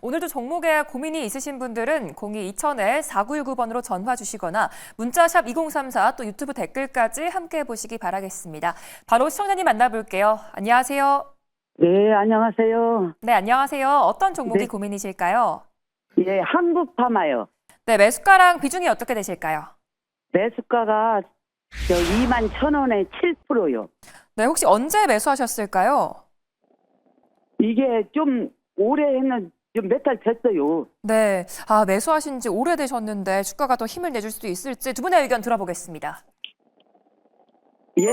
오늘도 종목에 고민이 있으신 분들은 02-2000-4919번으로 전화 주시거나 문자샵 2034 또 유튜브 댓글까지 함께 보시기 바라겠습니다. 바로 시청자님 만나볼게요. 안녕하세요. 네, 안녕하세요. 네, 안녕하세요. 어떤 종목이 네. 고민이실까요? 예, 한국파마요. 네, 매수가랑 비중이 어떻게 되실까요? 매수가가 21,000원에 7%요. 네, 혹시 언제 매수하셨을까요? 이게 좀 오래 했는 좀 몇 달 됐어요. 네, 매수하신 지 오래되셨는데 주가가 더 힘을 내줄 수도 있을지 두 분의 의견 들어보겠습니다. 예?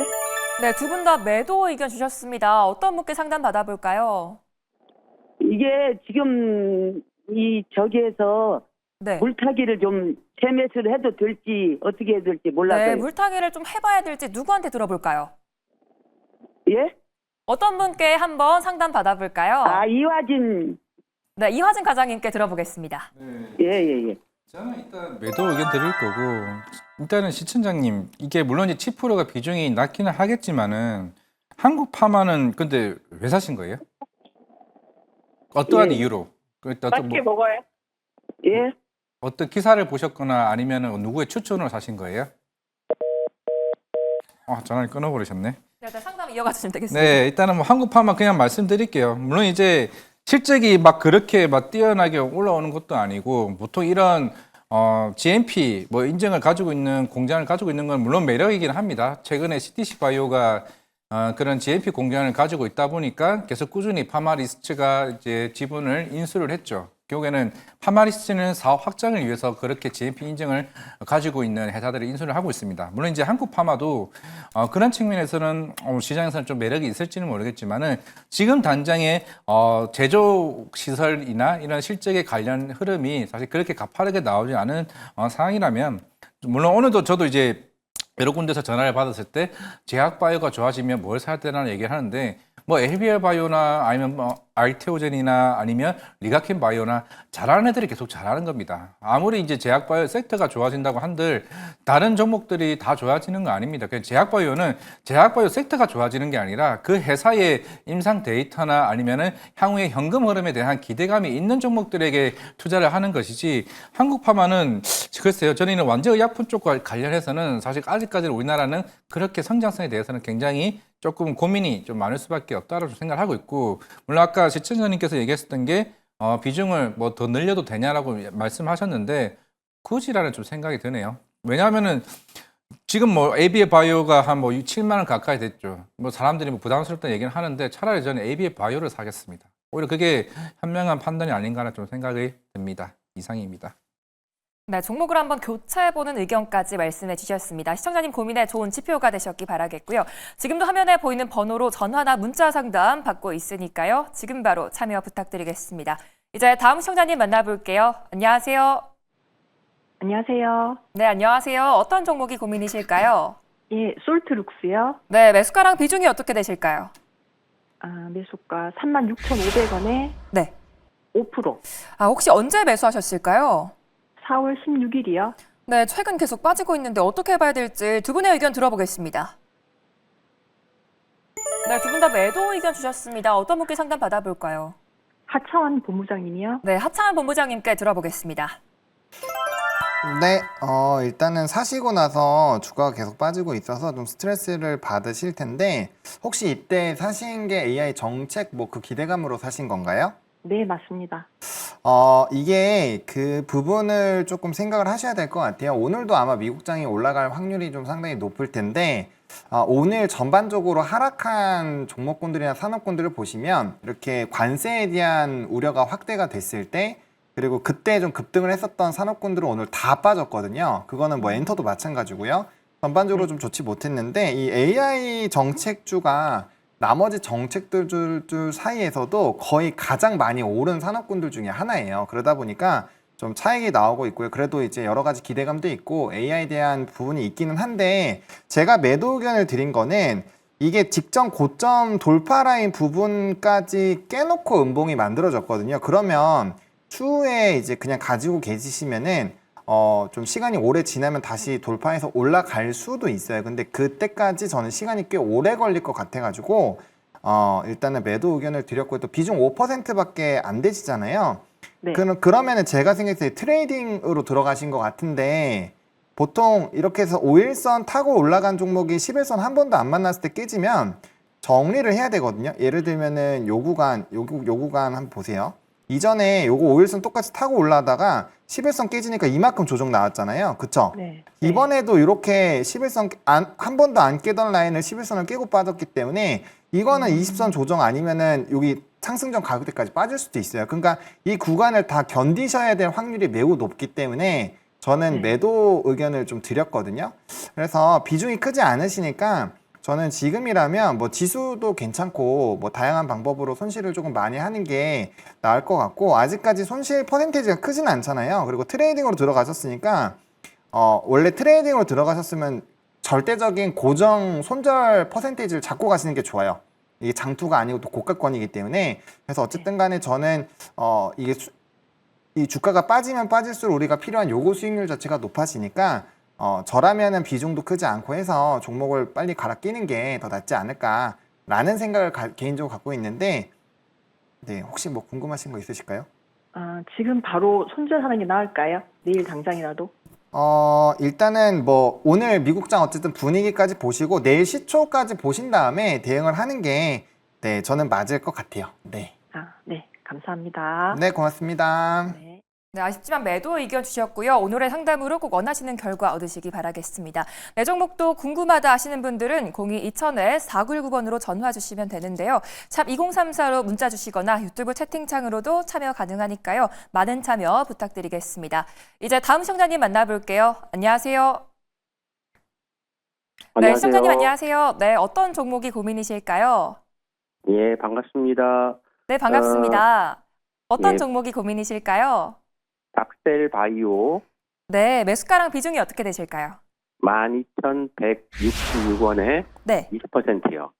네, 두 분 다 매도 의견 주셨습니다. 어떤 분께 상담 받아볼까요? 이게 지금 저기에서 네. 물타기를 좀 재매수를 해도 될지 어떻게 해야 될지 몰라서요. 네, 물타기를 좀 해봐야 될지 누구한테 들어볼까요? 예? 어떤 분께 한번 상담 받아볼까요? 이화진. 네, 이화진 과장님께 들어보겠습니다. 네, 예. 저는 일단 매도 의견 드릴 거고 일단은 시청자님 이게 물론 이제 7%가 비중이 낮기는 하겠지만은 한국 파마는 근데 왜 사신 거예요? 어떠한 예. 이유로? 일단 뭐 먹어요. 예? 어떤 기사를 보셨거나 아니면은 누구의 추천으로 사신 거예요? 전화를 끊어버리셨네. 네, 상담 이어가 주시면 되겠습니다. 네, 일단은 뭐 한국 파마 그냥 말씀드릴게요. 물론 이제 실적이 막 그렇게 막 뛰어나게 올라오는 것도 아니고 보통 이런 GMP 뭐 인증을 가지고 있는 공장을 가지고 있는 건 물론 매력이긴 합니다. 최근에 CTC 바이오가 그런 GMP 공장을 가지고 있다 보니까 계속 꾸준히 파마리스트가 이제 지분을 인수를 했죠. 결국에는 파마리스트는 사업 확장을 위해서 그렇게 GMP 인증을 가지고 있는 회사들을 인수를 하고 있습니다. 물론 이제 한국 파마도 그런 측면에서는 시장에서는 좀 매력이 있을지는 모르겠지만은 지금 당장의 제조 시설이나 이런 실적에 관련 흐름이 사실 그렇게 가파르게 나오지 않은 상황이라면 물론 오늘도 저도 이제 여러 군데서 전화를 받았을 때 제약바이오가 좋아지면 뭘 사야 되나 얘기를 하는데 뭐 엘비엘 바이오나 아니면 뭐 알테오젠이나 아니면 리가켄 바이오나 잘하는 애들이 계속 잘하는 겁니다. 아무리 이제 제약바이오 섹터가 좋아진다고 한들 다른 종목들이 다 좋아지는 거 아닙니다. 그냥 제약바이오는 제약바이오 섹터가 좋아지는 게 아니라 그 회사의 임상 데이터나 아니면은 향후의 현금 흐름에 대한 기대감이 있는 종목들에게 투자를 하는 것이지 한국파마는 글쎄요. 저는 완제의약품 쪽과 관련해서는 사실 아직까지는 우리나라는 그렇게 성장성에 대해서는 굉장히 조금 고민이 좀 많을 수밖에 없다고 생각을 하고 있고 물론 아까 시청자님께서 얘기했었던 게 비중을 뭐 더 늘려도 되냐라고 말씀하셨는데 굳이라는 좀 생각이 드네요. 왜냐하면은 지금 뭐 ABA 바이오가 한 뭐 7만 원 가까이 됐죠. 뭐 사람들이 뭐 부담스럽다 얘기는 하는데 차라리 저는 ABA 바이오를 사겠습니다. 오히려 그게 현명한 판단이 아닌가나 좀 생각이 듭니다. 이상입니다. 네, 종목을 한번 교차해보는 의견까지 말씀해 주셨습니다. 시청자님 고민에 좋은 지표가 되셨기 바라겠고요. 지금도 화면에 보이는 번호로 전화나 문자 상담 받고 있으니까요. 지금 바로 참여 부탁드리겠습니다. 이제 다음 시청자님 만나볼게요. 안녕하세요. 안녕하세요. 네, 안녕하세요. 어떤 종목이 고민이실까요? 예, 솔트룩스요. 네, 매수가랑 비중이 어떻게 되실까요? 매수가 36,500원에 네. 5%. 혹시 언제 매수하셨을까요? 4월 16일이요. 네, 최근 계속 빠지고 있는데 어떻게 해봐야 될지 두 분의 의견 들어보겠습니다. 네, 두 분 다 매도 의견 주셨습니다. 어떤 분께 상담 받아볼까요? 하차원 본부장님이요. 네, 하창한 본부장님께 들어보겠습니다. 네, 일단은 사시고 나서 주가가 계속 빠지고 있어서 좀 스트레스를 받으실 텐데 혹시 이때 사신 게 AI 정책 뭐 그 기대감으로 사신 건가요? 네, 맞습니다. 이게 그 부분을 조금 생각을 하셔야 될 것 같아요. 오늘도 아마 미국장이 올라갈 확률이 좀 상당히 높을 텐데 오늘 전반적으로 하락한 종목군들이나 산업군들을 보시면 이렇게 관세에 대한 우려가 확대가 됐을 때 그리고 그때 좀 급등을 했었던 산업군들은 오늘 다 빠졌거든요. 그거는 뭐 엔터도 마찬가지고요. 전반적으로 좀 좋지 못했는데 이 AI 정책주가 나머지 정책들 사이에서도 거의 가장 많이 오른 산업군들 중에 하나예요. 그러다 보니까 좀 차익이 나오고 있고요. 그래도 이제 여러 가지 기대감도 있고 AI에 대한 부분이 있기는 한데 제가 매도 의견을 드린 거는 이게 직전 고점 돌파 라인 부분까지 깨놓고 음봉이 만들어졌거든요. 그러면 추후에 이제 그냥 가지고 계시면은 좀 시간이 오래 지나면 다시 돌파해서 올라갈 수도 있어요. 근데 그때까지 저는 시간이 꽤 오래 걸릴 것 같아가지고 일단은 매도 의견을 드렸고 또 비중 5%밖에 안 되시잖아요. 네. 그러면은 제가 생각했을 때 트레이딩으로 들어가신 것 같은데 보통 이렇게 해서 5일선 타고 올라간 종목이 10일선 한 번도 안 만났을 때 깨지면 정리를 해야 되거든요. 예를 들면은 요 구간 한번 보세요. 이전에 요거 5일선 똑같이 타고 올라다가 10일선 깨지니까 이만큼 조정 나왔잖아요. 그쵸? 네. 이번에도 이렇게 11선 한 번도 안 깨던 라인을 11선을 깨고 빠졌기 때문에 이거는 20선 조정 아니면은 여기 상승전 가격대까지 빠질 수도 있어요. 그러니까 이 구간을 다 견디셔야 될 확률이 매우 높기 때문에 저는 매도 의견을 좀 드렸거든요. 그래서 비중이 크지 않으시니까 저는 지금이라면 뭐 지수도 괜찮고 뭐 다양한 방법으로 손실을 조금 많이 하는 게 나을 것 같고 아직까지 손실 퍼센테이지가 크진 않잖아요. 그리고 트레이딩으로 들어가셨으니까 원래 트레이딩으로 들어가셨으면 절대적인 고정 손절 퍼센테이지를 잡고 가시는 게 좋아요. 이게 장투가 아니고 또 고가권이기 때문에 그래서 어쨌든 간에 저는 이게 이 주가가 빠지면 빠질수록 우리가 필요한 요구 수익률 자체가 높아지니까 저라면은 비중도 크지 않고 해서 종목을 빨리 갈아 끼는 게 더 낫지 않을까라는 생각을 개인적으로 갖고 있는데 네, 혹시 뭐 궁금하신 거 있으실까요? 지금 바로 손절하는 게 나을까요? 내일 당장이라도? 일단은 뭐 오늘 미국장 어쨌든 분위기까지 보시고 내일 시초까지 보신 다음에 대응을 하는 게 네, 저는 맞을 것 같아요. 네. 네. 감사합니다. 네, 고맙습니다. 네. 네, 아쉽지만 매도 의견 주셨고요. 오늘의 상담으로 꼭 원하시는 결과 얻으시기 바라겠습니다. 내 종목도 궁금하다 하시는 분들은 02-2000-4919번으로 전화 주시면 되는데요. 샵 2034로 문자 주시거나 유튜브 채팅창으로도 참여 가능하니까요. 많은 참여 부탁드리겠습니다. 이제 다음 시청자님 만나볼게요. 안녕하세요. 네, 시청자님 안녕하세요. 네, 어떤 종목이 고민이실까요? 예, 반갑습니다. 네, 반갑습니다. 어떤 예. 종목이 고민이실까요? 닥셀 바이오 네, 매수가랑 비중이 어떻게 되실까요? 12,166원에 네. 20%요.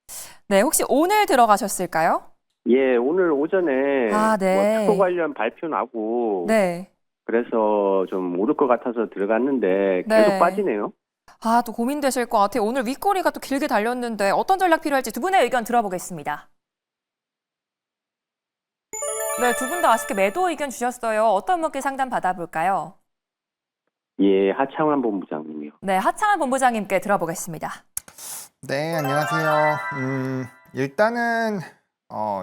네, 혹시 오늘 들어가셨을까요? 예, 오늘 오전에 네. 뭐 특허 관련 발표 나고 네. 그래서 좀 오를 것 같아서 들어갔는데 네. 계속 빠지네요. 또 고민되실 것 같아요. 오늘 윗꼬리가 또 길게 달렸는데 어떤 전략 필요할지 두 분의 의견 들어보겠습니다. 네, 두 분 다 아쉽게 매도 의견 주셨어요. 어떤 분께 상담 받아볼까요? 예, 하창환 본부장님이요. 네, 하창한 본부장님께 들어보겠습니다. 네, 안녕하세요. 일단은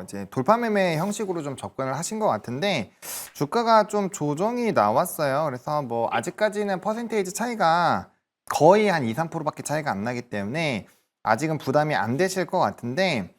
이제 돌파 매매 형식으로 좀 접근을 하신 것 같은데 주가가 좀 조정이 나왔어요. 그래서 뭐 아직까지는 퍼센테이지 차이가 거의 한 2, 3%밖에 차이가 안 나기 때문에 아직은 부담이 안 되실 것 같은데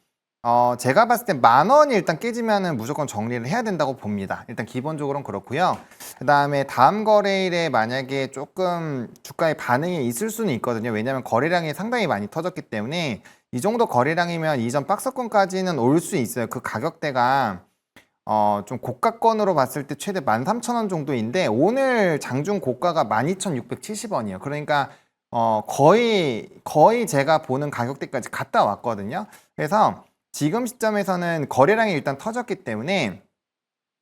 제가 봤을 때 10,000원이 일단 깨지면은 무조건 정리를 해야 된다고 봅니다. 일단 기본적으로는 그렇고요. 그 다음에 다음 거래일에 만약에 조금 주가의 반응이 있을 수는 있거든요. 왜냐하면 거래량이 상당히 많이 터졌기 때문에 이 정도 거래량이면 이전 박스권까지는 올 수 있어요. 그 가격대가 좀 고가권으로 봤을 때 최대 13,000원 정도인데 오늘 장중 고가가 12,670원이에요. 그러니까 거의 제가 보는 가격대까지 갔다 왔거든요. 그래서 지금 시점에서는 거래량이 일단 터졌기 때문에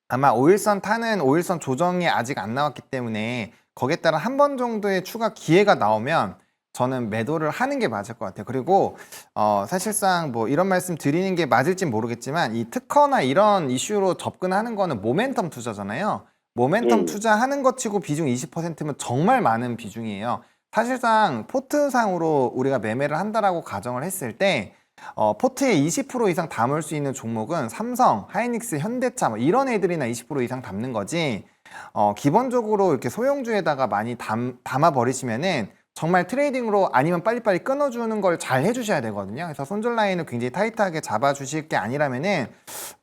아마 5일선 타는 5일선 조정이 아직 안 나왔기 때문에 거기에 따라 한 번 정도의 추가 기회가 나오면 저는 매도를 하는 게 맞을 것 같아요. 그리고 사실상 뭐 이런 말씀 드리는 게 맞을지 모르겠지만 이 특허나 이런 이슈로 접근하는 거는 모멘텀 투자잖아요. 모멘텀 투자하는 것 치고 비중 20%면 정말 많은 비중이에요. 사실상 포트상으로 우리가 매매를 한다라고 가정을 했을 때 포트에 20% 이상 담을 수 있는 종목은 삼성, 하이닉스, 현대차 뭐 이런 애들이나 20% 이상 담는 거지 기본적으로 이렇게 소형주에다가 많이 담아 버리시면은 정말 트레이딩으로 아니면 빨리빨리 끊어주는 걸 잘 해주셔야 되거든요. 그래서 손절 라인을 굉장히 타이트하게 잡아주실 게 아니라면은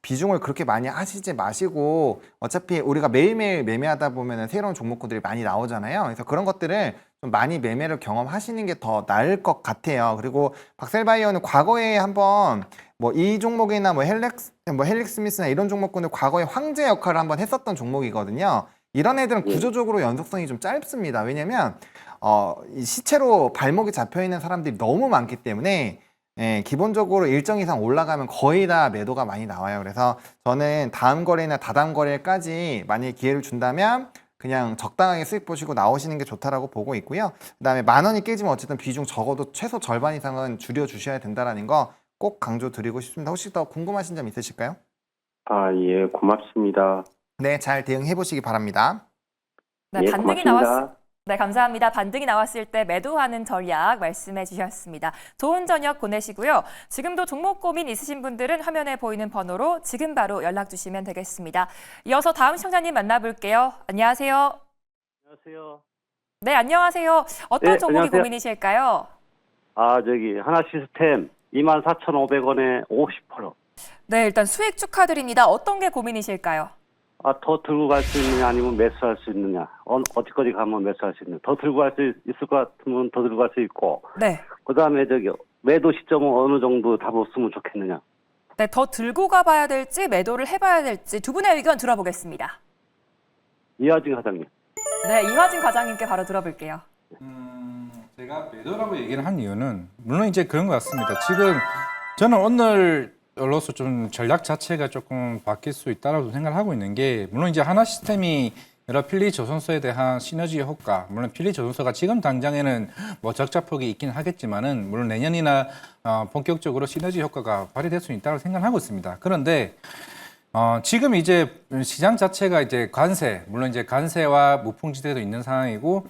비중을 그렇게 많이 하시지 마시고 어차피 우리가 매일매일 매매하다 보면은 새로운 종목들이 많이 나오잖아요. 그래서 그런 것들을 좀 많이 매매를 경험하시는 게 더 나을 것 같아요. 그리고 박셀바이오는 과거에 한번 뭐 이 종목이나 뭐 헬릭스미스나 이런 종목군들 과거에 황제 역할을 한번 했었던 종목이거든요. 이런 애들은 구조적으로 연속성이 좀 짧습니다. 왜냐면 이 시체로 발목이 잡혀 있는 사람들이 너무 많기 때문에 기본적으로 일정 이상 올라가면 거의 다 매도가 많이 나와요. 그래서 저는 다음 거래나 다다음 거래까지 만약에 기회를 준다면 그냥 적당하게 수익 보시고 나오시는 게 좋다라고 보고 있고요. 그다음에 10,000원이 깨지면 어쨌든 비중 적어도 최소 절반 이상은 줄여 주셔야 된다라는 거 꼭 강조드리고 싶습니다. 혹시 더 궁금하신 점 있으실까요? 예, 고맙습니다. 네, 잘 대응해 보시기 바랍니다. 네, 예, 반등이 고맙습니다. 나왔. 네, 감사합니다. 반등이 나왔을 때 매도하는 전략 말씀해 주셨습니다. 좋은 저녁 보내시고요. 지금도 종목 고민 있으신 분들은 화면에 보이는 번호로 지금 바로 연락 주시면 되겠습니다. 이어서 다음 시청자님 만나볼게요. 안녕하세요. 안녕하세요. 네, 안녕하세요. 어떤 네, 종목이 안녕하세요. 고민이실까요? 하나 시스템 24,500원에 50%. 네, 일단 수익 축하드립니다. 어떤 게 고민이실까요? 더 들고 갈 수 있느냐 아니면 매수할 수 있느냐. 어디까지 가면 매수할 수 있느냐. 더 들고 갈 수 있을 것 같으면 더 들고 갈 수 있고. 네. 그다음에 매도 시점은 어느 정도 잡았으면 좋겠느냐. 네, 더 들고 가봐야 될지 매도를 해봐야 될지 두 분의 의견 들어보겠습니다. 이하진 사장님. 네, 이화진 과장님께 바로 들어볼게요. 제가 매도라고 얘기를 한 이유는 물론 이제 그런 것 같습니다. 지금 저는 오늘로서 좀 전략 자체가 조금 바뀔 수 있다고 생각을 하고 있는 게 물론 이제 하나 시스템이 여러 필리 조선소에 대한 시너지 효과, 물론 필리 조선소가 지금 당장에는 뭐 적자폭이 있긴 하겠지만은 물론 내년이나 본격적으로 시너지 효과가 발휘될 수 있다고 생각하고 있습니다. 그런데 지금 이제 시장 자체가 이제 관세, 물론 이제 관세와 무풍지대도 있는 상황이고,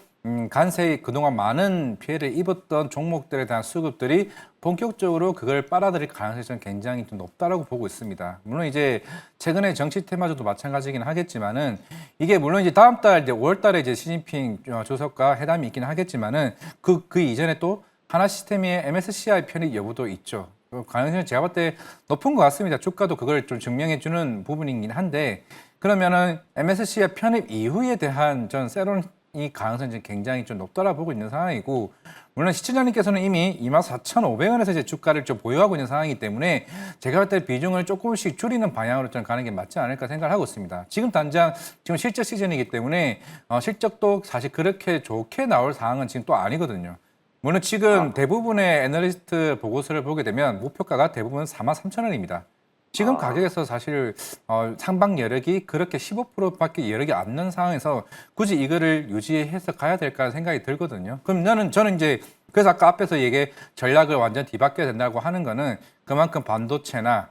관세에 그동안 많은 피해를 입었던 종목들에 대한 수급들이 본격적으로 그걸 빨아들일 가능성이 저는 굉장히 좀 높다라고 보고 있습니다. 물론 이제 최근에 정치 테마주도 마찬가지긴 하겠지만은 이게 물론 이제 다음 달 이제 5월 달에 이제 시진핑 주석과 회담이 있긴 하겠지만은 그 이전에 또 하나 시스템의 MSCI 편입 여부도 있죠. 가능성이 제가 봤을 때 높은 것 같습니다. 주가도 그걸 좀 증명해 주는 부분이긴 한데 그러면은 MSCI 편입 이후에 대한 전 새로운 이 가능성이 굉장히 좀 높다라 보고 있는 상황이고 물론 시청자님께서는 이미 24,500원에서 이제 주가를 좀 보유하고 있는 상황이기 때문에 제가 볼 때 비중을 조금씩 줄이는 방향으로 좀 가는 게 맞지 않을까 생각을 하고 있습니다. 지금 당장 지금 실적 시즌이기 때문에 실적도 사실 그렇게 좋게 나올 상황은 지금 또 아니거든요. 물론 지금 대부분의 애널리스트 보고서를 보게 되면 목표가가 대부분 43,000원입니다. 지금 가격에서 사실 상방 여력이 그렇게 15%밖에 여력이 안 난 상황에서 굳이 이거를 유지해서 가야 될까 생각이 들거든요. 그럼 저는 이제 그래서 아까 앞에서 얘기 전략을 완전 뒤바뀌어야 된다고 하는 거는 그만큼 반도체나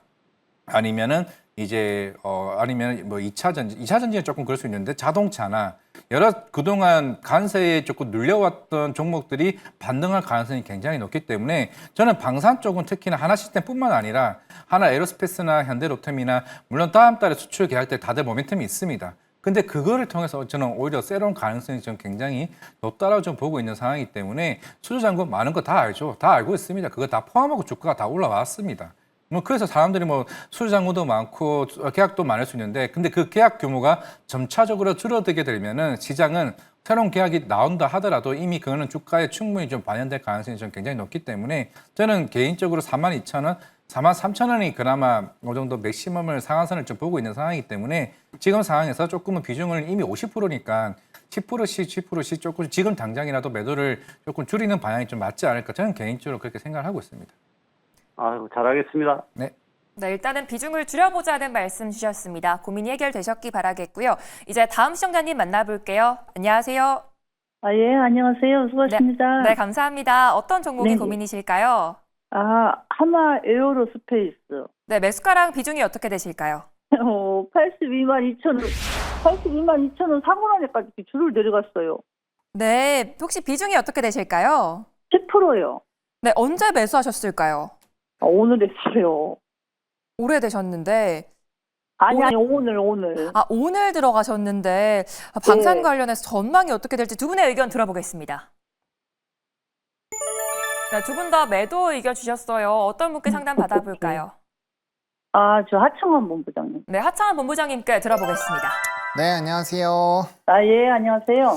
아니면은 이제 아니면 뭐 2차 전지는 조금 그럴 수 있는데 자동차나 여러 그동안 관세에 조금 눌려왔던 종목들이 반등할 가능성이 굉장히 높기 때문에 저는 방산 쪽은 특히나 하나 시스템뿐만 아니라 하나 에어로스페이스나 현대로템이나 물론 다음 달에 수출 계약들 다들 모멘텀이 있습니다. 근데 그거를 통해서 저는 오히려 새로운 가능성이 좀 굉장히 높다라고 좀 보고 있는 상황이기 때문에 수주잔고 많은 거 다 알죠. 다 알고 있습니다. 그거 다 포함하고 주가가 다 올라왔습니다. 뭐 그래서 사람들이 뭐 수주잔고도 많고 계약도 많을 수 있는데 근데 그 계약 규모가 점차적으로 줄어들게 되면은 시장은 새로운 계약이 나온다 하더라도 이미 그거는 주가에 충분히 좀 반영될 가능성이 좀 굉장히 높기 때문에 저는 개인적으로 42,000원, 43,000원이 그나마 어느 정도 맥시멈을 상한선을 좀 보고 있는 상황이기 때문에 지금 상황에서 조금은 비중을 이미 50%니까 10%씩 조금 지금 당장이라도 매도를 조금 줄이는 방향이 좀 맞지 않을까 저는 개인적으로 그렇게 생각을 하고 있습니다. 잘하겠습니다. 네. 네, 일단은 비중을 줄여보자는 말씀 주셨습니다. 고민이 해결되셨기 바라겠고요. 이제 다음 시청자님 만나볼게요. 안녕하세요. 예, 안녕하세요. 수고하십니다. 네, 감사합니다. 어떤 종목이 네. 고민이실까요? 하나 에어로스페이스. 네, 매수가랑 비중이 어떻게 되실까요? 82만 2천 원 사고 나니까 이렇게 줄을 내려갔어요. 네, 혹시 비중이 어떻게 되실까요? 10%요. 네, 언제 매수하셨을까요? 오늘 했어요. 오래되셨는데. 아니, 오늘. 오늘 들어가셨는데 방산 네. 관련해서 전망이 어떻게 될지 두 분의 의견 들어보겠습니다. 네, 두 분 다 매도 의견 주셨어요. 어떤 분께 상담 받아볼까요? 저 하청원 본부장님. 네, 하창한 본부장님께 들어보겠습니다. 네, 안녕하세요. 예, 안녕하세요.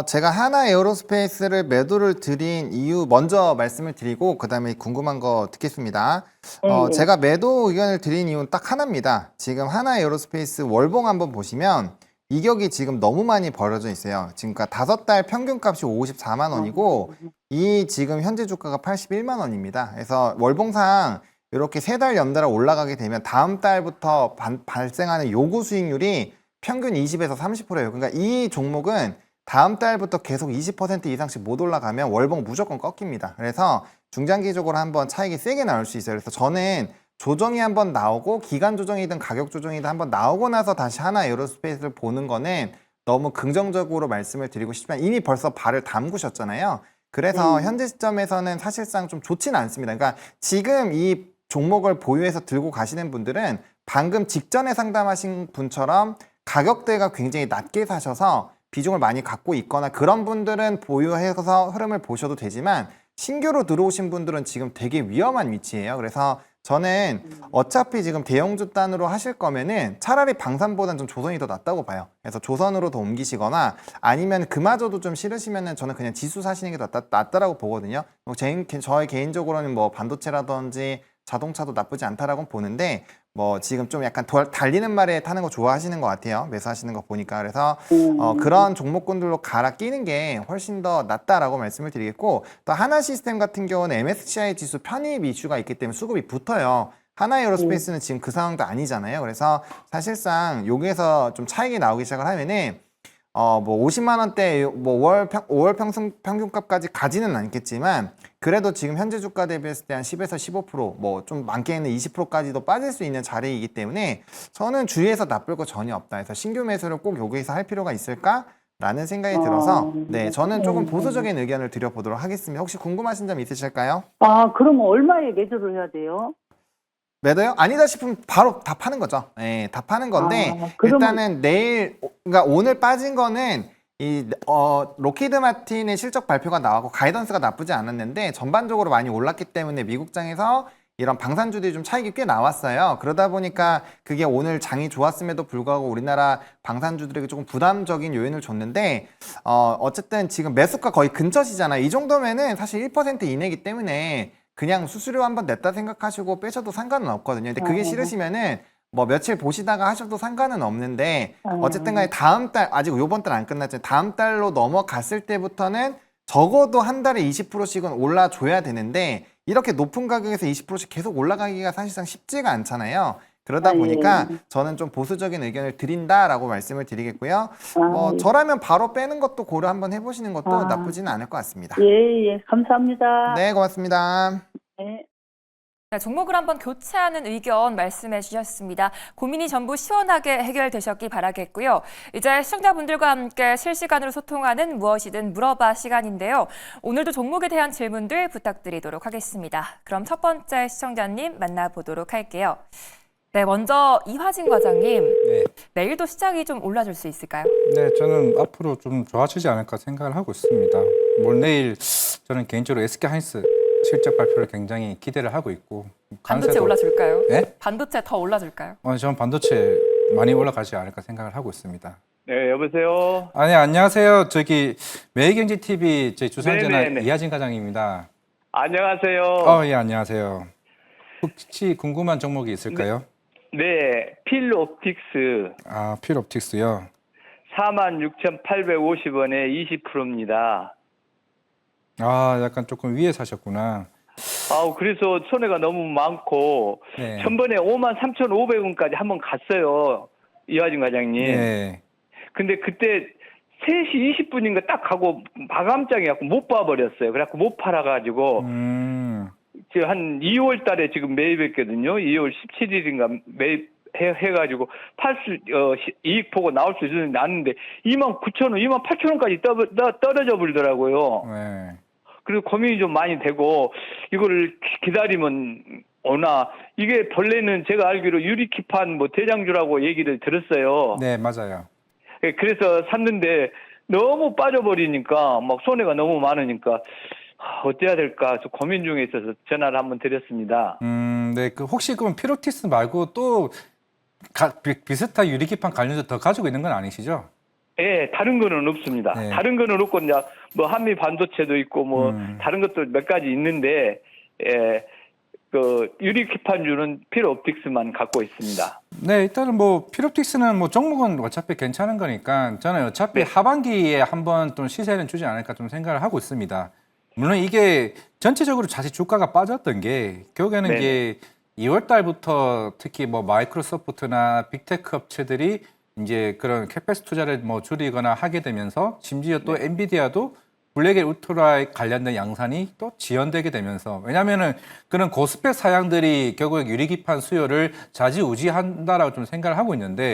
제가 하나 에어로스페이스를 매도를 드린 이유 먼저 말씀을 드리고 그다음에 궁금한 거 듣겠습니다. 네. 제가 매도 의견을 드린 이유는 딱 하나입니다. 지금 하나 에어로스페이스 월봉 한번 보시면 이격이 지금 너무 많이 벌어져 있어요. 지금까 5달 평균값이 54만 원이고 이 지금 현재 주가가 81만 원입니다. 그래서 월봉상 이렇게 3달 연달아 올라가게 되면 다음 달부터 발생하는 요구 수익률이 평균 20에서 30%예요. 그러니까 이 종목은 다음 달부터 계속 20% 이상씩 못 올라가면 월봉 무조건 꺾입니다. 그래서 중장기적으로 한번 차익이 세게 나올 수 있어요. 그래서 저는 조정이 한번 나오고 기간 조정이든 가격 조정이든 한번 나오고 나서 다시 하나 에어로스페이스를 보는 거는 너무 긍정적으로 말씀을 드리고 싶지만 이미 벌써 발을 담그셨잖아요. 그래서 현재 시점에서는 사실상 좀 좋지는 않습니다. 그러니까 지금 이 종목을 보유해서 들고 가시는 분들은 방금 직전에 상담하신 분처럼 가격대가 굉장히 낮게 사셔서 비중을 많이 갖고 있거나 그런 분들은 보유해서 흐름을 보셔도 되지만 신규로 들어오신 분들은 지금 되게 위험한 위치예요. 그래서 저는 어차피 지금 대형주 단으로 하실 거면은 차라리 방산보다는 좀 조선이 더 낫다고 봐요. 그래서 조선으로 더 옮기시거나 아니면 그마저도 좀 싫으시면은 저는 그냥 지수 사시는 게 더 낫다라고 보거든요. 저의 개인적으로는 뭐 반도체라든지 자동차도 나쁘지 않다라고 보는데 뭐 지금 좀 약간 달리는 말에 타는 거 좋아하시는 것 같아요. 매수하시는 거 보니까. 그래서 그런 종목군들로 갈아 끼는 게 훨씬 더 낫다라고 말씀을 드리겠고 또 하나 시스템 같은 경우는 MSCI 지수 편입 이슈가 있기 때문에 수급이 붙어요. 하나 에어로스페이스는 지금 그 상황도 아니잖아요. 그래서 사실상 여기에서 좀 차익이 나오기 시작을 하면은 뭐 50만 원대 뭐 5월 평균값까지 가지는 않겠지만 그래도 지금 현재 주가 대비했을 때 한 10에서 15%뭐 좀 많게는 20%까지도 빠질 수 있는 자리이기 때문에 저는 주위에서 나쁠 거 전혀 없다 해서 신규 매수를 꼭 여기서 할 필요가 있을까라는 생각이 들어서 네 저는 조금 보수적인 의견을 드려보도록 하겠습니다. 혹시 궁금하신 점 있으실까요? 아, 그럼 얼마에 매도를 해야 돼요? 매도요? 아니다 싶으면 바로 다 파는 거죠. 네, 다 파는 건데 일단은 내일 그러니까 오늘 빠진 거는 로키드 마틴의 실적 발표가 나왔고 가이던스가 나쁘지 않았는데 전반적으로 많이 올랐기 때문에 미국장에서 이런 방산주들이 좀 차익이 꽤 나왔어요. 그러다 보니까 그게 오늘 장이 좋았음에도 불구하고 우리나라 방산주들에게 조금 부담적인 요인을 줬는데 어쨌든 지금 매수가 거의 근처시잖아요. 이 정도면은 사실 1% 이내이기 때문에 그냥 수수료 한번 냈다 생각하시고 빼셔도 상관은 없거든요. 근데 그게 싫으시면은 뭐 며칠 보시다가 하셔도 상관은 없는데 어쨌든 간에 다음 달 아직 요번 달 안 끝났잖아요. 다음 달로 넘어갔을 때부터는 적어도 한 달에 20%씩은 올라줘야 되는데 이렇게 높은 가격에서 20%씩 계속 올라가기가 사실상 쉽지가 않잖아요. 그러다 보니까 저는 좀 보수적인 의견을 드린다라고 말씀을 드리겠고요. 뭐 저라면 바로 빼는 것도 고려 한번 해보시는 것도 나쁘지는 않을 것 같습니다. 예, 감사합니다. 네, 고맙습니다. 네. 네, 종목을 한번 교체하는 의견 말씀해 주셨습니다. 고민이 전부 시원하게 해결되셨기 바라겠고요. 이제 시청자분들과 함께 실시간으로 소통하는 무엇이든 물어봐 시간인데요. 오늘도 종목에 대한 질문들 부탁드리도록 하겠습니다. 그럼 첫 번째 시청자님 만나보도록 할게요. 네, 먼저 이화진 과장님, 네. 내일도 시장이 좀 올라줄 수 있을까요? 네, 저는 앞으로 좀 좋아지지 않을까 생각을 하고 있습니다. 내일 저는 개인적으로 SK하이닉스 실적 발표를 굉장히 기대를 하고 있고 반도체 올라줄까요? 네? 반도체 더 올라줄까요? 저는 반도체 많이 올라가지 않을까 생각을 하고 있습니다. 네, 여보세요. 아니 안녕하세요. 매일경제TV 저희 주선전화 네네네. 이하진 과장입니다. 안녕하세요. 예, 안녕하세요. 혹시 궁금한 종목이 있을까요? 네, 필옵틱스 필옵틱스요. 46,850원에 20%입니다. 약간 조금 위에 사셨구나. 그래서 손해가 너무 많고 네. 전번에 53,500원까지 한번 갔어요. 이화진 과장님. 네. 근데 그때 3시 20분인가 딱 가고 마감장에 갖고 못 봐버렸어요. 그래갖고 못 팔아가지고 지금 한 2월 달에 지금 매입했거든요. 2월 17일인가 매입해가지고 이익 보고 나올 수 있었는데 나왔는데 29,000원, 28,000원까지 떨어져 버리더라고요. 네. 그래서 고민이 좀 많이 되고 이거를 기다리면 오나 이게 본래는 제가 알기로 유리키판 대장주라고 얘기를 들었어요. 네, 맞아요. 그래서 샀는데 너무 빠져버리니까 막 손해가 너무 많으니까 어때야 될까 고민 중에 있어서 전화를 한번 드렸습니다. 네, 혹시 그럼 필옵틱스 말고 또 비슷한 유리기판 관련해서 더 가지고 있는 건 아니시죠? 예, 다른 거는 없습니다. 네. 다른 거는 없고 이제 한미 반도체도 있고 다른 것도 몇 가지 있는데 유리기판주는 필옵틱스만 갖고 있습니다. 네, 일단은 필옵틱스는 종목은 어차피 괜찮은 거니까 저는 어차피 하반기에 한번 좀 시세는 주지 않을까 좀 생각을 하고 있습니다. 물론 이게 전체적으로 사실 주가가 빠졌던 게 결국에는 네네. 이게 2월 달부터 특히 마이크로소프트나 빅테크 업체들이 이제 그런 캐pex 투자를 줄이거나 하게 되면서 심지어 또 엔비디아도 블랙 울트라에 관련된 양산이 또 지연되게 되면서 왜냐하면은 그런 고스펙 사양들이 결국 유리기판 수요를 좌지우지한다라고 좀 생각을 하고 있는데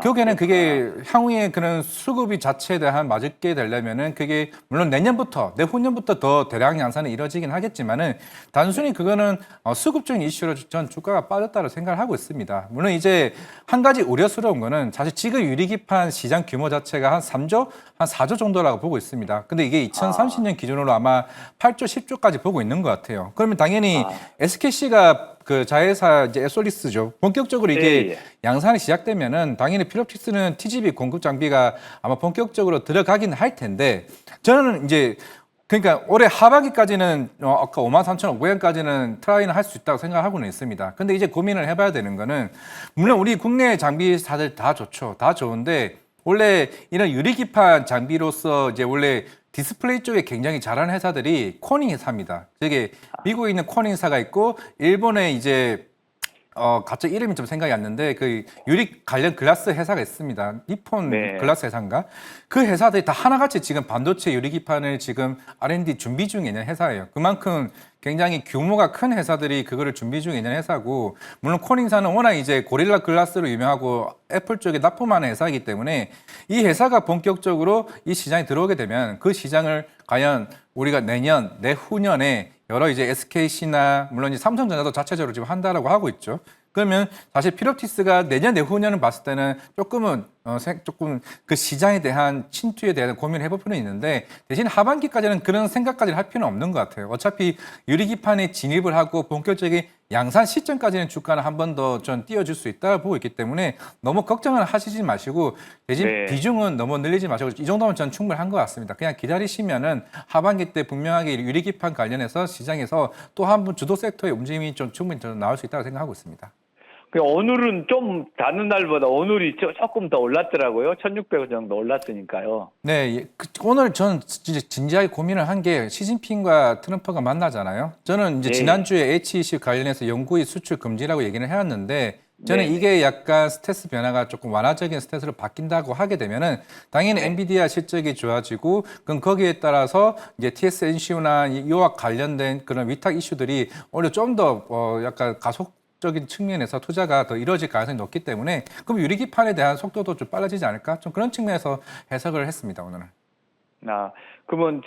결국에는 그게 향후에 그런 수급이 자체에 대한 맞게 되려면은 그게 물론 내후년부터 더 대량 양산이 이루어지긴 하겠지만은 단순히 그거는 수급적인 이슈로 전 주가가 빠졌다고 생각을 하고 있습니다. 물론 이제 한 가지 우려스러운 거는 사실 지금 유리기판 시장 규모 자체가 한 3조, 한 4조 정도라고 보고 있습니다. 근데 이게 2030년 기준으로 아마 8조, 10조까지 보고 있는 것 같아요. 그러면 당연히 SKC가 그 자회사 이제 에솔리스죠. 본격적으로 이게 양산이 시작되면은 당연히 필롭틱스는 TGV 공급 장비가 아마 본격적으로 들어가긴 할 텐데 저는 이제 그러니까 올해 하반기까지는 아까 53,500원까지는 트라이는 할 수 있다고 생각하고는 있습니다. 근데 이제 고민을 해봐야 되는 거는 물론 우리 국내 장비사들 다 좋죠. 다 좋은데 원래 이런 유리기판 장비로서 이제 원래 디스플레이 쪽에 굉장히 잘하는 회사들이 코닝 회사입니다. 저게 미국에 있는 코닝 회사가 있고 일본에 이제 갑자기 이름이 좀 생각이 안 나는데 그 유리 관련 글라스 회사가 있습니다. 니폰 글라스 회사인가? 그 회사들이 다 하나같이 지금 반도체 유리기판을 지금 R&D 준비 중에 있는 회사예요. 그만큼 굉장히 규모가 큰 회사들이 그거를 준비 중에 있는 회사고 물론 코닝사는 워낙 이제 고릴라 글라스로 유명하고 애플 쪽에 납품하는 회사이기 때문에 이 회사가 본격적으로 이 시장에 들어오게 되면 그 시장을 과연 우리가 내후년에 여러 이제 SKC나 물론 이제 삼성전자도 자체적으로 지금 한다라고 하고 있죠. 그러면 사실 필롭틱스가 내후년을 봤을 때는 조금 그 시장에 대한 침투에 대한 고민을 해볼 필요는 있는데 대신 하반기까지는 그런 생각까지는 할 필요는 없는 것 같아요. 어차피 유리기판에 진입을 하고 본격적인 양산 시점까지는 주가는 한 번 더 좀 띄워줄 수 있다고 보고 있기 때문에 너무 걱정을 하시지 마시고 대신 비중은 너무 늘리지 마시고 이 정도면 전 충분한 것 같습니다. 그냥 기다리시면은 하반기 때 분명하게 유리기판 관련해서 시장에서 또 한 번 주도 섹터의 움직임이 좀 충분히 좀 나올 수 있다고 생각하고 있습니다. 오늘은 좀 다른 날보다 오늘이 조금 더 올랐더라고요. 1,600원 정도 올랐으니까요. 네, 오늘 저는 진지하게 고민을 한 게 시진핑과 트럼프가 만나잖아요. 저는 이제 지난주에 HEC 관련해서 영구히 수출 금지라고 얘기를 해왔는데 저는 이게 약간 스탠스 변화가 조금 완화적인 스탠스로 바뀐다고 하게 되면은 당연히 엔비디아 실적이 좋아지고 그럼 거기에 따라서 이제 TSMC나 이와 관련된 그런 위탁 이슈들이 오히려 좀 더 약간 적인 측면에서 투자가 더 이루어질 가능성이 높기 때문에 그럼 유리기판에 대한 속도도 좀 빨라지지 않을까? 좀 그런 측면에서 해석을 했습니다, 오늘은. 그러면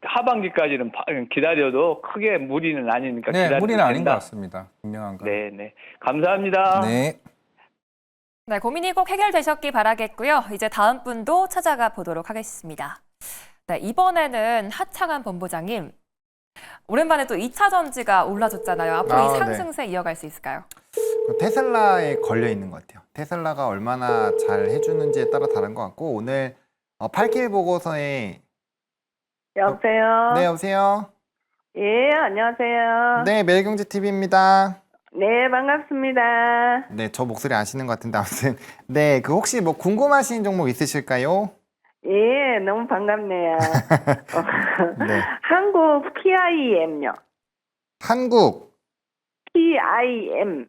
하반기까지는 기다려도 크게 무리는 아니니까 네, 무리는 아닌 것 같습니다. 분명한 거. 네. 감사합니다. 네. 네, 고민이 꼭 해결되셨기 바라겠고요. 이제 다음 분도 찾아가 보도록 하겠습니다. 네, 이번에는 하창한 본부장님. 오랜만에 또 2차 전지가 올라줬잖아요. 앞으로 이 상승세 이어갈 수 있을까요? 테슬라에 걸려 있는 것 같아요. 테슬라가 얼마나 잘 해주는지에 따라 다른 것 같고 오늘 8K 보고서에 여보세요? 네, 여보세요? 예, 안녕하세요. 네, 매일경제TV입니다. 네, 반갑습니다. 네, 저 목소리 아시는 것 같은데 아무튼 네, 그 혹시 뭐 궁금하신 종목 있으실까요? 예, 너무 반갑네요. 네. 한국 PIM요. 한국 PIM.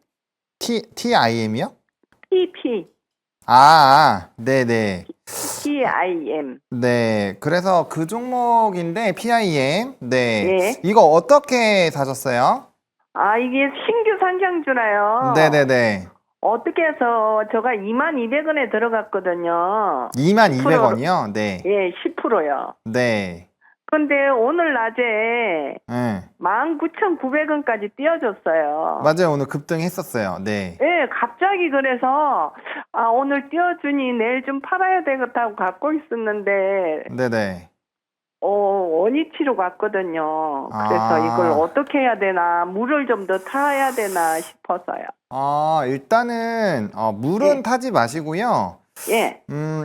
TIM이요? PP. 네네. PIM. 네, 그래서 그 종목인데 PIM. 네. 예. 이거 어떻게 사셨어요? 이게 신규 상장주라요. 네네네. 어떻게 해서 제가 22,000원에 들어갔거든요. 22,200원이요? 네. 예, 10%요. 네. 근데 오늘 낮에 19,900원까지 띄워줬어요. 맞아요. 오늘 급등했었어요. 네. 예, 갑자기 그래서 오늘 띄워주니 내일 좀 팔아야 되겠다고 갖고 있었는데 네네. 원위치로 갔거든요. 그래서 이걸 어떻게 해야 되나, 물을 좀 더 타야 되나 싶어서요. 일단은 물은 타지 마시고요. 예.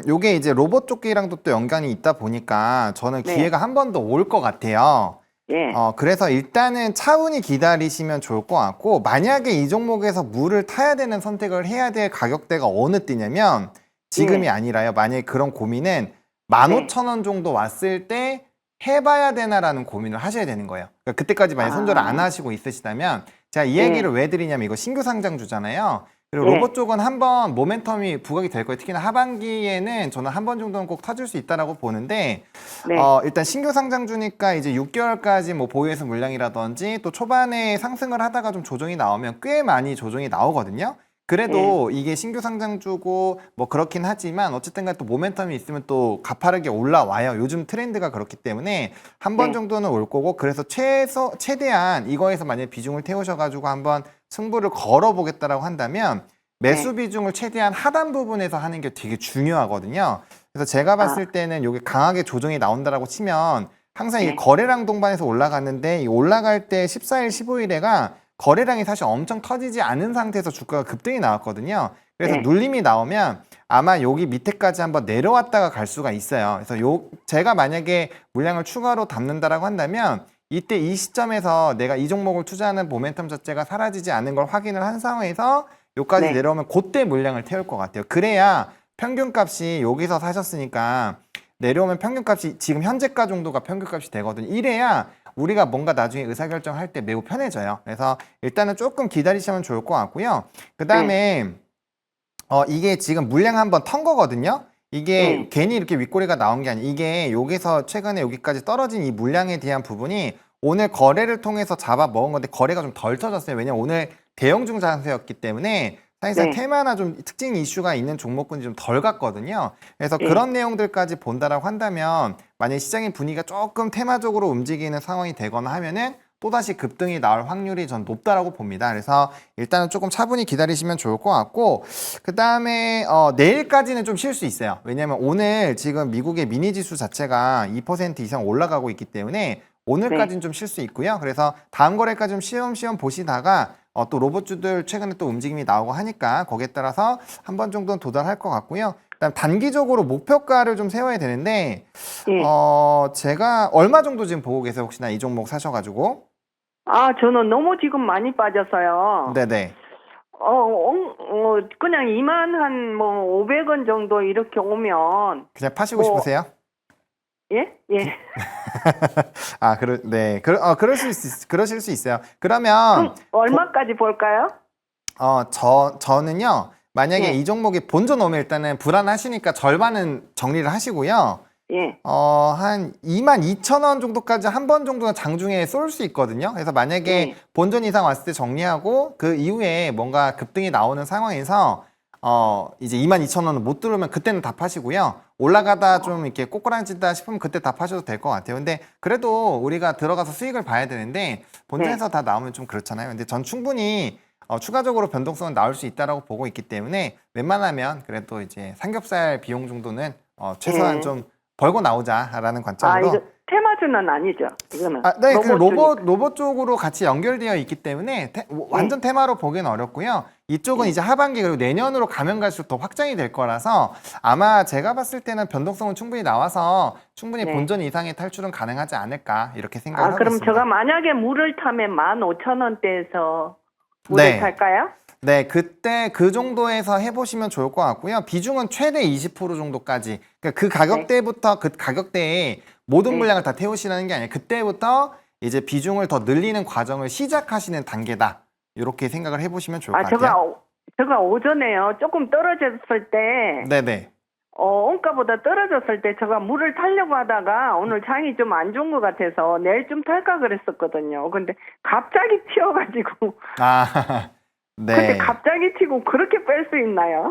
요게 이제 로봇 조끼랑도 또 연관이 있다 보니까 저는 기회가 한 번 더 올 것 같아요. 예. 그래서 일단은 차분히 기다리시면 좋을 것 같고, 만약에 이 종목에서 물을 타야 되는 선택을 해야 될 가격대가 어느 때냐면 지금이 아니라요. 만약에 그런 고민은 15,000원 정도 왔을 때 해봐야 되나라는 고민을 하셔야 되는 거예요. 그러니까 그때까지 만약 손절을 안 하시고 있으시다면 제가 이 얘기를 왜 드리냐면 이거 신규 상장주잖아요. 그리고 네. 로봇 쪽은 한번 모멘텀이 부각이 될 거예요. 특히나 하반기에는 저는 한 번 정도는 꼭 터질 수 있다라고 보는데 네. 일단 신규 상장주니까 이제 6개월까지 뭐 보유해서 물량이라든지 또 초반에 상승을 하다가 좀 조정이 나오면 꽤 많이 조정이 나오거든요. 그래도 이게 신규 상장주고 뭐 그렇긴 하지만 어쨌든 간에 또 모멘텀이 있으면 또 가파르게 올라와요. 요즘 트렌드가 그렇기 때문에 한 번 네. 정도는 올 거고 그래서 최대한 이거에서 만약에 비중을 태우셔가지고 한번 승부를 걸어보겠다라고 한다면 매수 비중을 최대한 하단 부분에서 하는 게 되게 중요하거든요. 그래서 제가 봤을 때는 이게 강하게 조정이 나온다라고 치면 항상 이게 네. 거래량 동반해서 올라갔는데 이 올라갈 때 14일, 15일에가 거래량이 사실 엄청 터지지 않은 상태에서 주가가 급등이 나왔거든요. 그래서 네. 눌림이 나오면 아마 여기 밑에까지 한번 내려왔다가 갈 수가 있어요. 그래서 제가 만약에 물량을 추가로 담는다라고 한다면 이때 이 시점에서 내가 이 종목을 투자하는 모멘텀 자체가 사라지지 않은 걸 확인을 한 상황에서 여기까지 네. 내려오면 그때 물량을 태울 것 같아요. 그래야 평균값이 여기서 사셨으니까 내려오면 평균값이 지금 현재가 정도가 평균값이 되거든요. 이래야 우리가 뭔가 나중에 의사결정할 때 매우 편해져요. 그래서 일단은 조금 기다리시면 좋을 것 같고요. 그 다음에 이게 지금 물량 한번 턴 거거든요. 이게 괜히 이렇게 윗꼬리가 나온 게 아니에요. 이게 여기서 최근에 여기까지 떨어진 이 물량에 대한 부분이 오늘 거래를 통해서 잡아 먹은 건데 거래가 좀 덜 터졌어요. 왜냐면 오늘 대형중 장세였기 때문에 사실상 네. 테마나 좀 특징 이슈가 있는 종목군이 좀 덜 갔거든요. 그래서 네. 그런 내용들까지 본다라고 한다면 만약 시장의 분위기가 조금 테마적으로 움직이는 상황이 되거나 하면은 또다시 급등이 나올 확률이 전 높다라고 봅니다. 그래서 일단은 조금 차분히 기다리시면 좋을 것 같고 그 다음에 내일까지는 좀 쉴 수 있어요. 왜냐하면 오늘 지금 미국의 미니 지수 자체가 2% 이상 올라가고 있기 때문에 오늘까지는 좀 쉴 수 있고요. 그래서 다음 거래까지 좀 시험시험 보시다가 또 로봇주들 최근에 또 움직임이 나오고 하니까 거기에 따라서 한 번 정도는 도달할 것 같고요. 그다음 단기적으로 목표가를 좀 세워야 되는데 제가 얼마 정도 지금 보고 계세요? 혹시나 이 종목 사셔가지고? 저는 너무 지금 많이 빠졌어요. 네네. 그냥 2만 한 뭐 500원 정도 이렇게 오면 그냥 파시고 뭐- 싶으세요? 예? 그러실 수 있어요. 그러면 얼마까지 볼까요? 저는요. 만약에 예. 이 종목이 본전 오면 일단은 불안하시니까 절반은 정리를 하시고요. 예. 한 22,000원 정도까지 한 번 정도는 장중에 쏠 수 있거든요. 그래서 만약에 본전 이상 왔을 때 정리하고 그 이후에 뭔가 급등이 나오는 상황에서 이제 22,000원을 못 들으면 그때는 다 파시고요. 올라가다 좀 이렇게 꼬꾸라진다 싶으면 그때 다 파셔도 될 것 같아요. 근데 그래도 우리가 들어가서 수익을 봐야 되는데 본전에서 다 나오면 좀 그렇잖아요. 근데 전 충분히 추가적으로 변동성은 나올 수 있다라고 보고 있기 때문에 웬만하면 그래도 이제 삼겹살 비용 정도는 최소한 좀 벌고 나오자라는 관점으로. 이거 테마주는 아니죠. 이거는. 네, 그 로봇 로봇 쪽으로 같이 연결되어 있기 때문에 완전 테마로 보기는 어렵고요. 이쪽은 이제 하반기 그리고 내년으로 가면 갈수록 더 확장이 될 거라서 아마 제가 봤을 때는 변동성은 충분히 나와서 충분히 본전 이상의 탈출은 가능하지 않을까 이렇게 생각하고 그럼 있습니다. 제가 만약에 물을 타면 15,000원대에서 물을 탈까요? 네, 그때 그 정도에서 해보시면 좋을 것 같고요. 비중은 최대 20% 정도까지. 그러니까 그 가격대부터 그 가격대에 모든 물량을 다 태우시라는 게 아니라 그때부터 이제 비중을 더 늘리는 과정을 시작하시는 단계다. 이렇게 생각을 해보시면 좋을 것 같아요. 제가 오전에요. 조금 떨어졌을 때, 네네. 원가보다 떨어졌을 때 제가 물을 타려고 하다가 오늘 장이 좀 안 좋은 것 같아서 내일 좀 탈까 그랬었거든요. 근데 갑자기 튀어가지고. 네. 근데 갑자기 튀고 그렇게 뺄 수 있나요?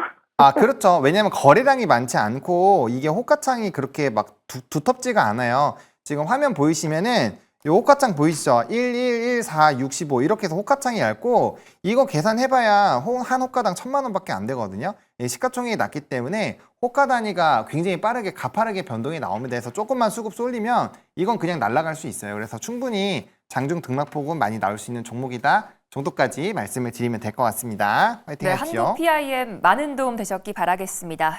그렇죠. 왜냐하면 거래량이 많지 않고 이게 호가창이 그렇게 막 두텁지가 않아요. 지금 화면 보이시면은 이 호가창 보이시죠? 1, 1, 1, 4, 65 이렇게 해서 호가창이 얇고 이거 계산해봐야 한 호가당 1,000만 원밖에 안 되거든요. 시가총액이 낮기 때문에 호가 단위가 굉장히 빠르게 가파르게 변동이 나옵니다. 해서 조금만 수급 쏠리면 이건 그냥 날아갈 수 있어요. 그래서 충분히 장중 등락폭은 많이 나올 수 있는 종목이다 정도까지 말씀을 드리면 될 것 같습니다. 화이팅 네, 하십시오. 한국 PIM 많은 도움 되셨기 바라겠습니다.